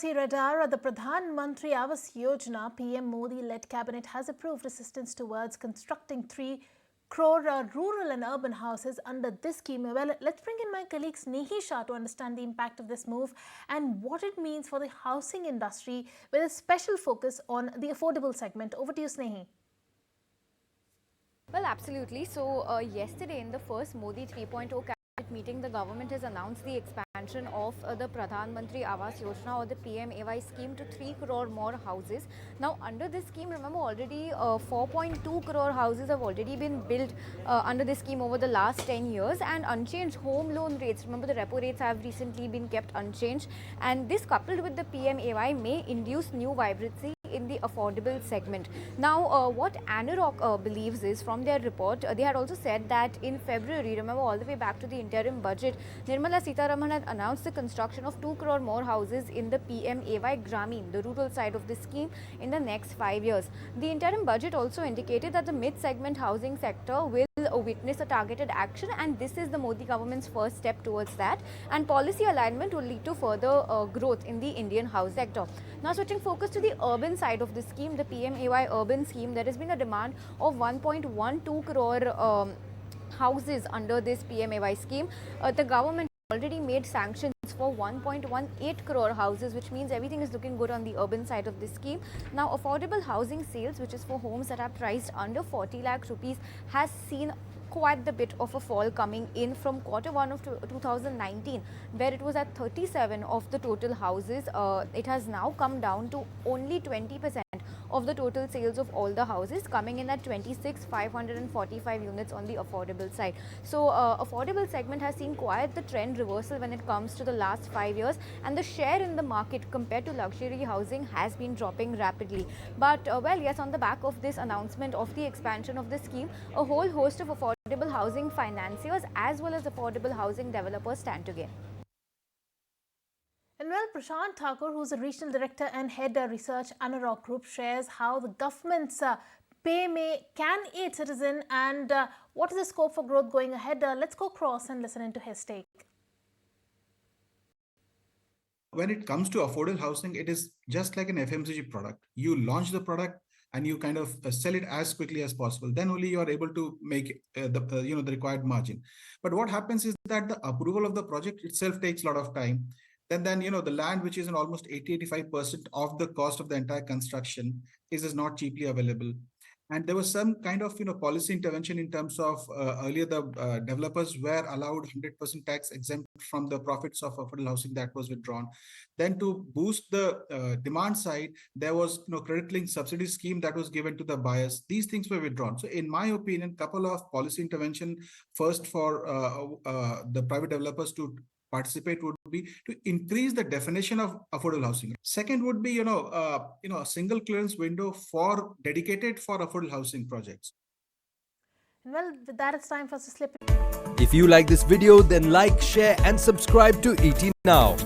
policy radar, the Pradhan Mantri Awas Yojana PM Modi-led cabinet has approved assistance towards constructing 3 crore rural and urban houses under this scheme. Well, let's bring in my colleague Snehi Shah to understand the impact of this move and what it means for the housing industry with a special focus on the affordable segment. Over to you, Snehi. Well, absolutely. So, yesterday in the first Modi 3.0 cabinet meeting, the government has announced the expansion of the Pradhan Mantri Awas Yojana or the PMAY scheme to 3 crore more houses. Now, under this scheme, remember already 4.2 crore houses have already been built under this scheme over the last 10 years, and unchanged home loan rates. Remember, the repo rates have recently been kept unchanged, and this coupled with the PMAY may induce new vibrancy in the affordable segment. Now, what ANAROC believes is, from their report, they had also said that in February, remember all the way back to the interim budget, Nirmala Sitharaman had announced the construction of 2 crore more houses in the PMAY Gramin, the rural side of the scheme, in the next 5 years. The interim budget also indicated that the mid-segment housing sector will witness a targeted action, and this is the Modi government's first step towards that, and policy alignment will lead to further growth in the Indian house sector. Now, switching focus to the urban side of the scheme, the PMAY urban scheme, there has been a demand of 1.12 crore houses under this PMAY scheme. The government already made sanctions for 1.18 crore houses, which means everything is looking good on the urban side of this scheme. Now, affordable housing sales, which is for homes that are priced under 40 lakh rupees, has seen quite the bit of a fall coming in from Q1 of 2019, where it was at 37 of the total houses. It has now come down to only 20% of the total sales of all the houses, coming in at 26,545 units on the affordable side. So, affordable segment has seen quite the trend reversal when it comes to the last 5 years, and the share in the market compared to luxury housing has been dropping rapidly. But well, yes, on the back of this announcement of the expansion of the scheme, a whole host of affordable housing financiers as well as affordable housing developers stand to gain. And well, Prashant Thakur, who's a regional director and head of research ANAROC Group, shares how the government's PMAY can aid citizen and what is the scope for growth going ahead. Let's go cross and listen into his take. When it comes to affordable housing, it is just like an FMCG product. You launch the product and you kind of sell it as quickly as possible. Then only you are able to make the required margin. But what happens is that the approval of the project itself takes a lot of time. Then the land, which is in almost 80-85% of the cost of the entire construction, is not cheaply available. And there was some kind of policy intervention in terms of earlier the developers were allowed 100% tax exempt from the profits of affordable housing, that was withdrawn. Then to boost the demand side, there was credit linked subsidy scheme that was given to the buyers. These things were withdrawn. So in my opinion, couple of policy intervention, first for the private developers to participate would be to increase the definition of affordable housing. Second would be, a single clearance window dedicated for affordable housing projects. Well, with that, it's time for us to slip. If you like this video, then like, share and subscribe to ET Now.